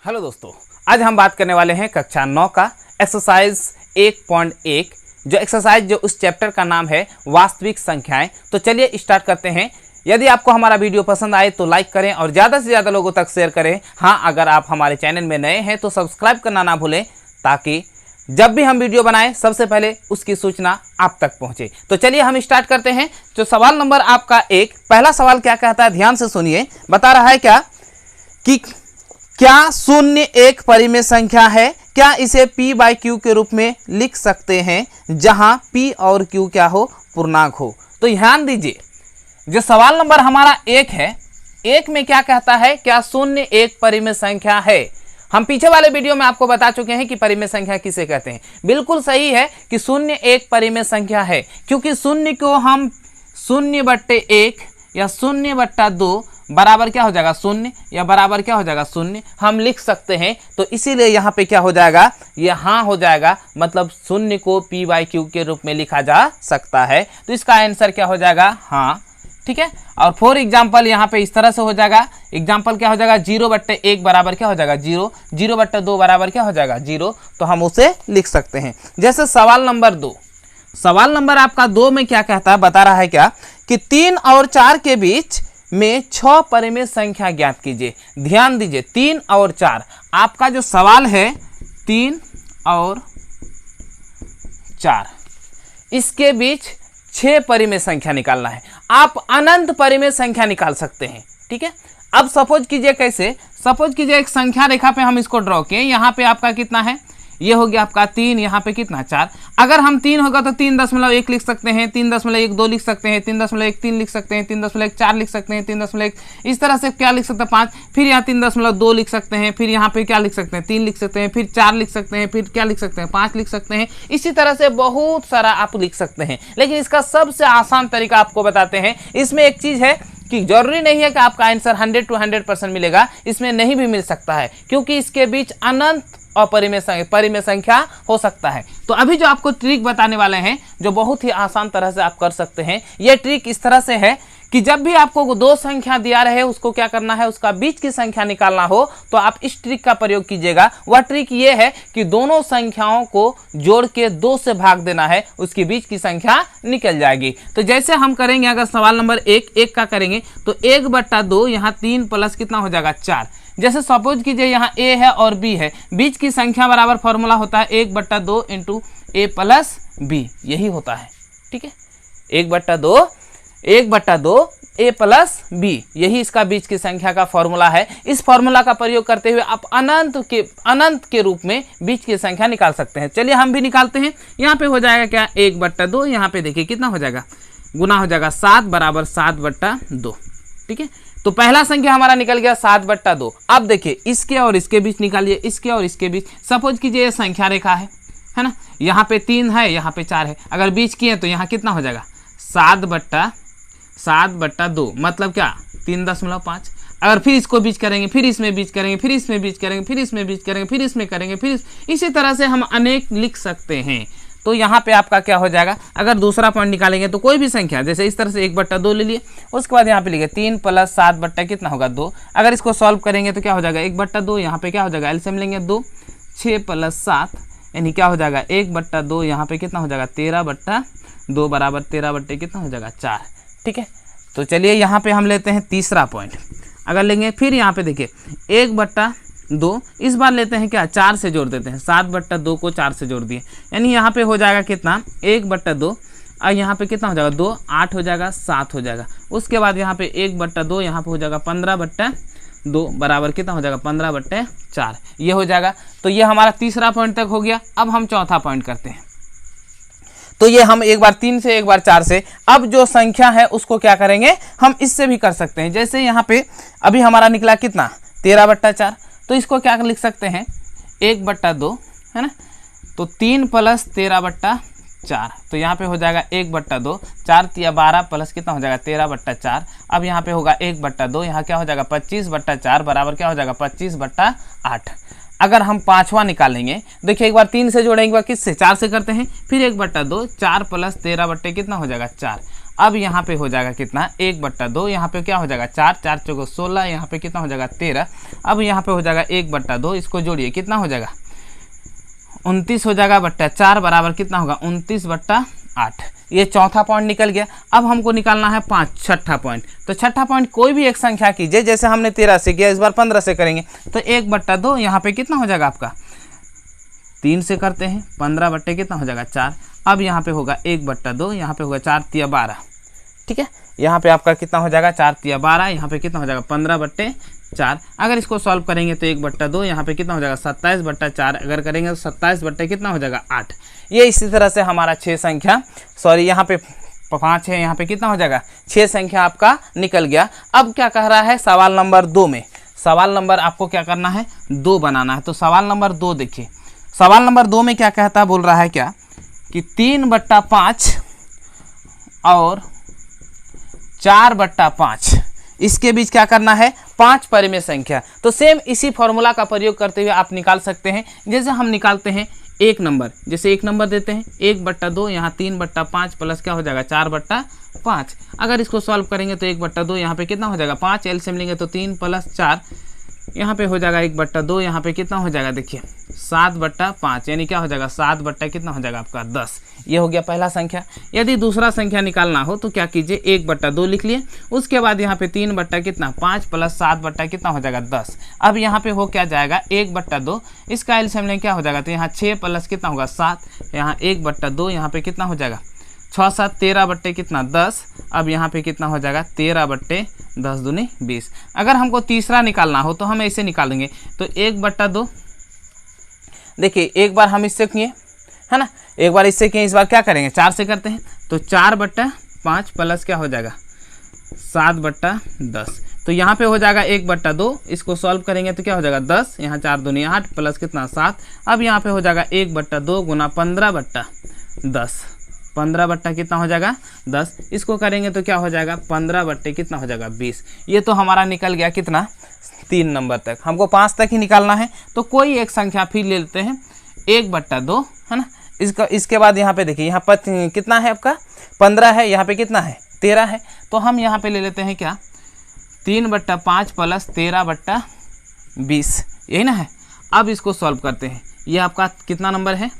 Hello दोस्तों, आज हम बात करने वाले हैं कक्षा 9 का एक्सरसाइज 1.1 जो एक्सरसाइज उस चैप्टर का नाम है वास्तविक संख्याएं। तो चलिए स्टार्ट करते हैं। यदि आपको हमारा वीडियो पसंद आए तो लाइक करें और ज़्यादा से ज़्यादा लोगों तक शेयर करें। हाँ, अगर आप हमारे चैनल में नए हैं तो सब्सक्राइब करना ना भूलें ताकि जब भी हम वीडियो बनाएं सबसे पहले उसकी सूचना आप तक पहुंचे। तो चलिए हम स्टार्ट करते हैं। तो सवाल नंबर आपका पहला सवाल क्या कहता है, ध्यान से सुनिए। बता रहा है क्या शून्य एक परिमेय संख्या है? क्या इसे p/q के रूप में लिख सकते हैं जहां p और q क्या हो, पूर्णांक हो। तो ध्यान दीजिए, जो सवाल नंबर हमारा 1 है, 1 में क्या कहता है, क्या शून्य एक परिमेय संख्या है। हम पीछे वाले वीडियो में आपको बता चुके हैं कि परिमेय संख्या किसे कहते हैं। बिल्कुल सही है कि शून्य एक परिमेय संख्या है, क्योंकि शून्य को हम 0/1 या 0/2 बराबर क्या हो जाएगा, शून्य, या बराबर क्या हो जाएगा, शून्य, हम लिख सकते हैं। तो इसीलिए यहाँ पे क्या हो जाएगा, ये हाँ हो जाएगा, मतलब शून्य को p/q के रूप में लिखा जा सकता है। तो इसका आंसर क्या हो जाएगा, हाँ, ठीक है। और फॉर एग्जाम्पल यहाँ पे इस तरह से हो जाएगा। एग्जाम्पल क्या हो जाएगा, 0/1 बराबर क्या हो जाएगा, 0, 0/2 बराबर क्या हो जाएगा, 0। तो हम उसे लिख सकते हैं। जैसे सवाल नंबर 2, सवाल नंबर आपका 2 में क्या कहता है, बता रहा है कि 3 और 4 के बीच में 6 परिमेय संख्या ज्ञात कीजिए। ध्यान दीजिए, 3 और 4 आपका जो सवाल है, 3 और 4 इसके बीच 6 परिमेय संख्या निकालना है। आप अनंत परिमेय संख्या निकाल सकते हैं, ठीक है। अब सपोज कीजिए, कैसे, सपोज कीजिए एक संख्या रेखा पे हम इसको ड्रॉ किए। यहाँ पे आपका कितना है, ये हो गया आपका 3, यहाँ पे कितना 4। अगर हम 3 होगा तो 3.1 लिख सकते हैं, 3.12 लिख सकते हैं, 3.13 लिख सकते हैं, 3.4 लिख सकते हैं, 3.1 इस तरह से क्या लिख सकते हैं, 5। फिर यहाँ 3.2 लिख सकते हैं, फिर यहाँ पे क्या लिख सकते हैं, 3 लिख सकते हैं, फिर 4 लिख सकते हैं, फिर क्या लिख सकते हैं, 5 लिख सकते हैं। इसी तरह से बहुत सारा आप लिख सकते हैं। लेकिन इसका सबसे आसान तरीका आपको बताते हैं। इसमें एक चीज़ है कि जरूरी नहीं है कि आपका आंसर 100 to 100% मिलेगा, इसमें नहीं भी मिल सकता है, क्योंकि इसके बीच अनंत और परिमेय संख्या हो सकता है। तो अभी जो आपको ट्रिक बताने वाले हैं, जो बहुत ही आसान तरह से आप कर सकते हैं। यह ट्रिक इस तरह से है कि जब भी आपको 2 संख्या दिया रहे, उसको क्या करना है, उसका बीच की संख्या निकालना हो तो आप इस ट्रिक का प्रयोग कीजिएगा। वह ट्रिक ये है कि दोनों संख्याओं को जोड़ के 2 से भाग देना है, उसके बीच की संख्या निकल जाएगी। तो जैसे हम करेंगे, अगर सवाल नंबर 1 का करेंगे तो 1/2, यहाँ 3 प्लस कितना हो जाएगा, 4। जैसे सपोज कीजिए यहाँ a है और b है, बीच की संख्या बराबर फॉर्मूला होता है 1/2 इंटू a प्लस b, यही होता है, ठीक है। 1/2 a प्लस b, यही इसका बीच की संख्या का फॉर्मूला है। इस फॉर्मूला का प्रयोग करते हुए आप अनंत के रूप में बीच की संख्या निकाल सकते हैं। चलिए हम भी निकालते हैं। यहाँ पे हो जाएगा क्या, 1/2, यहाँ पे देखिए कितना हो जाएगा, गुना हो जाएगा 7 बराबर 7/2, ठीक है। तो पहला संख्या हमारा निकल गया 7/2। अब देखिए इसके और इसके बीच निकालिए, इसके और इसके बीच। सपोज कीजिए ये संख्या रेखा है ना, यहाँ पे 3 है, यहाँ पे 4 है। अगर बीच किए तो यहाँ कितना हो जाएगा, 7/2, मतलब क्या, 3.5। अगर फिर इसको बीच करेंगे, फिर इसमें बीच करेंगे, फिर इसमें बीच करेंगे, फिर इसमें बीच करेंगे, फिर इसमें करेंगे, फिर इसी तरह से हम अनेक लिख सकते हैं। तो यहाँ पे आपका क्या हो जाएगा, अगर दूसरा पॉइंट निकालेंगे तो कोई भी संख्या, जैसे इस तरह से 1/2 ले लिए, उसके बाद यहाँ पे लिखे 3 + 7 कितना होगा, 2। अगर इसको सॉल्व करेंगे तो क्या हो जाएगा, 1/2, यहाँ पे क्या हो जाएगा, एलसीएम लेंगे 2, 6 + 7 यानी क्या हो जाएगा, 1/2, यहाँ पे कितना हो जाएगा, 13/2 बराबर 13 कितना हो जाएगा, 4, ठीक है। तो चलिए यहाँ पे हम लेते हैं तीसरा पॉइंट। अगर लेंगे फिर यहाँ पे देखिए 1/2, इस बार लेते हैं क्या, 4 से जोड़ देते हैं, 7/2 को 4 से जोड़ दिए, यानी यहाँ पे हो जाएगा कितना, 1/2, और यहाँ पे कितना हो जाएगा, 2, 8 हो जाएगा, 7 हो जाएगा। उसके बाद यहाँ पे 1/2, यहाँ पे हो जाएगा 15/2 बराबर कितना हो जाएगा, 15/4, ये हो जाएगा। तो ये हमारा तीसरा पॉइंट तक हो गया। अब हम चौथा पॉइंट करते हैं। तो ये हम एक बार 3 से, एक बार 4 से। अब जो संख्या है उसको क्या करेंगे, हम इससे भी कर सकते हैं। जैसे यहाँ पे अभी हमारा निकला कितना, 13/4, तो इसको क्या लिख सकते हैं, 1/2 है ना, तो 3 + 13/4, तो यहाँ पे हो जाएगा 1/2, 4 × 12 प्लस कितना हो जाएगा, 13/4। अब यहाँ पे होगा 1/2, यहाँ क्या हो जाएगा, 25/4 बराबर क्या हो जाएगा, 25/8। अगर हम पांचवा निकालेंगे, देखिए एक बार 3 से जोड़ेंगे, एक बार किससे, 4 से करते हैं, फिर 1/2, 4 + 13 कितना हो जाएगा, 4। अब यहाँ पे हो जाएगा कितना 1/2, यहाँ पे क्या हो जाएगा 4, 4 चौको 16, यहाँ पे कितना हो जाएगा 13। अब यहाँ पे हो जाएगा 1/2, इसको जोड़िए कितना हो जाएगा 29 हो जाएगा बट्टा 4 बराबर कितना होगा 29/8। ये चौथा पॉइंट निकल गया। अब हमको निकालना है 5 छठा पॉइंट। तो छठा पॉइंट कोई भी एक संख्या कीजिए, जैसे हमने 13 से किया, इस बार 15 से करेंगे। तो 1/2 यहाँ पे कितना हो जाएगा आपका 3 से करते हैं, 15 बट्टे कितना हो जाएगा 4। अब यहाँ पे होगा 1/2, यहाँ पे होगा 4 तिया 12, ठीक है। यहाँ पे आपका कितना हो जाएगा 4 तिया 12, यहाँ पे कितना हो जाएगा 15/4। अगर इसको सॉल्व करेंगे तो 1/2, यहाँ पे कितना हो जाएगा 27/4। अगर करेंगे तो 27 बट्टे कितना हो जाएगा 8। ये इसी तरह से हमारा 6 संख्या, सॉरी यहाँ पे 5 है, यहाँ पे कितना हो जाएगा 6 संख्या आपका निकल गया। अब क्या कह रहा है सवाल नंबर 2 में, सवाल नंबर आपको क्या करना है 2 बनाना है। तो सवाल नंबर 2 देखिए, सवाल नंबर 2 में क्या कहता है, बोल रहा है क्या कि 3/5 और 4/5 इसके बीच क्या करना है 5 परिमेय संख्या। तो सेम इसी फॉर्मूला का प्रयोग करते हुए आप निकाल सकते हैं। जैसे हम निकालते हैं एक नंबर, जैसे एक नंबर देते हैं 1/2, यहाँ 3/5 प्लस क्या हो जाएगा 4/5। अगर इसको सॉल्व करेंगे तो 1/2 यहाँ पे कितना हो जाएगा 5, एलसीएम लेंगे तो 3 + 4, यहाँ पे हो जाएगा 1/2, यहाँ पे कितना हो जाएगा देखिए 7/5, यानी क्या हो जाएगा 7 बट्टा कितना हो जाएगा आपका 10। ये हो गया पहला संख्या। यदि दूसरा संख्या निकालना हो तो क्या कीजिए 1/2 लिख लिए, उसके बाद यहाँ पे 3 बट्टा कितना 5 + 7 बट्टा कितना हो जाएगा 10। अब यहाँ पे हो क्या जाएगा 1/2, इसका एलसीएम लेंगे क्या हो जाएगा, तो यहाँ 6 प्लस कितना होगा 7, यहाँ 1/2, यहाँ पे कितना हो जाएगा 6 7 13 बट्टे कितना 10। अब यहाँ पे कितना हो जाएगा 13/10 दूनी 20। अगर हमको तीसरा निकालना हो तो हम ऐसे निकालेंगे, तो 1/2 देखिए एक बार हम इससे किए है ना, एक बार इससे किए, इस बार क्या करेंगे 4 से करते हैं। तो 4/5 प्लस क्या हो जाएगा 7/10। तो यहाँ पे हो जाएगा 1/2, इसको सॉल्व करेंगे तो क्या हो जाएगा 10, यहाँ 4 दूनी 8 प्लस कितना 7। अब यहाँ पे हो जाएगा 1/2 गुना 15/10, 15 बट्टा कितना हो जाएगा 10। इसको करेंगे तो क्या हो जाएगा 15 बट्टे कितना हो जाएगा 20। ये तो हमारा निकल गया कितना 3 नंबर तक। हमको 5 तक ही निकालना है, तो कोई एक संख्या फिर ले लेते हैं 1/2 है ना। इसके बाद यहाँ पे देखिए, यहाँ पर कितना है आपका 15 है, यहाँ पे कितना है 13 है। तो हम यहाँ पे ले लेते हैं क्या 3/5 प्लस 13/20, यही ना है। अब इसको सॉल्व करते हैं। ये आपका कितना नंबर है,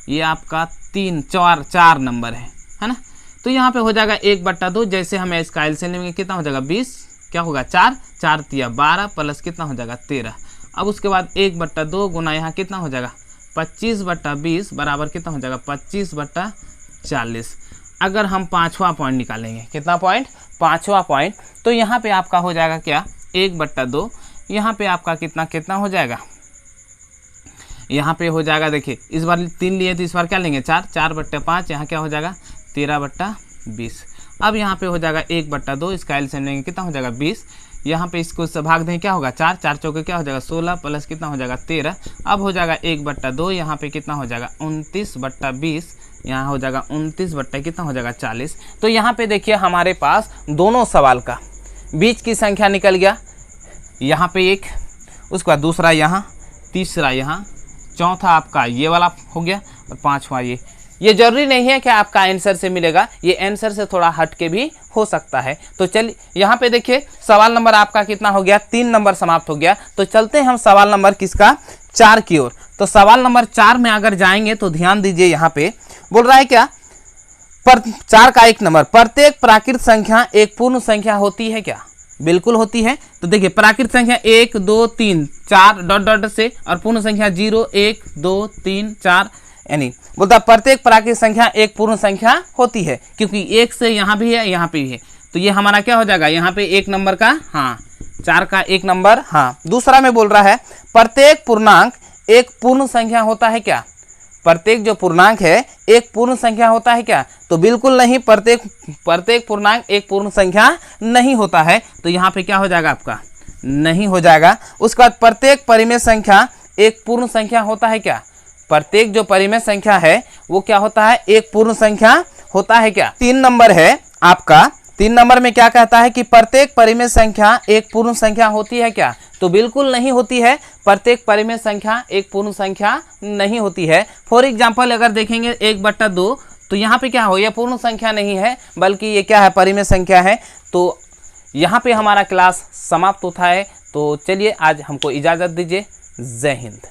ये आपका 4 नंबर है ना। तो यहाँ पे हो जाएगा 1/2, जैसे हम इसका एलसीएम लेंगे कितना हो जाएगा 20, क्या होगा 4 4 तिया 12 प्लस कितना हो जाएगा 13। अब उसके बाद 1/2 गुना यहाँ कितना हो जाएगा 25/20 बराबर कितना हो जाएगा 25/40। अगर हम 5वां पॉइंट निकालेंगे, कितना पॉइंट 5वां पॉइंट, तो यहाँ पे आपका हो जाएगा क्या 1/2, यहाँ पे आपका कितना हो जाएगा, यहाँ पे हो जाएगा देखिए इस बार 3 लिए तो इस बार क्या लेंगे 4, 4/5, यहाँ क्या हो जाएगा 13/20। अब यहाँ पे हो जाएगा 1/2, इसका एलसीएम लेंगे कितना हो जाएगा 20, यहाँ पे इसको से भाग दें क्या होगा 4, 4 चौके क्या हो जाएगा 16 प्लस कितना हो जाएगा 13। अब हो जाएगा 1/2, यहाँ पे कितना हो जाएगा 29/20, यहाँ हो जाएगा 29 बट्टा कितना हो जाएगा 40। तो यहाँ पे देखिए हमारे पास दोनों सवाल का बीच की संख्या निकल गया, यहाँ पे 1, उसके बाद दूसरा यहाँ, तीसरा यहाँ, चौथा आपका ये वाला हो गया और 5वां ये जरूरी नहीं है कि आपका आंसर से मिलेगा, ये आंसर से थोड़ा हट के भी हो सकता है। तो चलिए यहाँ पे देखिए सवाल नंबर आपका कितना हो गया 3 नंबर समाप्त हो गया। तो चलते हैं हम सवाल नंबर किसका 4 की ओर। तो सवाल नंबर 4 में अगर जाएंगे तो ध्यान दीजिए, यहाँ पे बोल रहा है क्या 4 का 1 नंबर, प्रत्येक प्राकृत संख्या एक पूर्ण संख्या होती है क्या, बिल्कुल होती है। तो देखिए प्राकृत संख्या 1 2 3 4 डॉट डॉट से, और पूर्ण संख्या 0 1 2 3 4, यानी बोलता प्रत्येक प्राकृत संख्या एक पूर्ण संख्या होती है, क्योंकि 1 से यहाँ भी है यहाँ पे भी है। तो ये हमारा क्या हो जाएगा यहाँ पे 1 नंबर का, हाँ 4 का 1 नंबर, हाँ। दूसरा में बोल रहा है प्रत्येक पूर्णांक एक पूर्ण संख्या होता है क्या, प्रत्येक जो पूर्णांक है एक पूर्ण संख्या होता है क्या, तो बिल्कुल नहीं, प्रत्येक पूर्णांक एक पूर्ण संख्या नहीं होता है। तो यहाँ पे क्या हो जाएगा आपका नहीं हो जाएगा। उसके बाद प्रत्येक परिमेय संख्या एक पूर्ण संख्या होता है क्या, प्रत्येक जो परिमेय संख्या है वो क्या होता है एक पूर्ण संख्या होता है क्या। 3 नंबर है आपका, 3 नंबर में क्या कहता है कि प्रत्येक परिमेय संख्या एक पूर्ण संख्या होती है क्या, तो बिल्कुल नहीं होती है, प्रत्येक परिमेय संख्या एक पूर्ण संख्या नहीं होती है। फॉर एग्जाम्पल अगर देखेंगे 1/2, तो यहाँ पे क्या हो, ये पूर्ण संख्या नहीं है बल्कि ये क्या है, परिमेय संख्या है। तो यहाँ पे हमारा क्लास समाप्त होता है। तो चलिए आज हमको इजाज़त दीजिए। जय हिंद।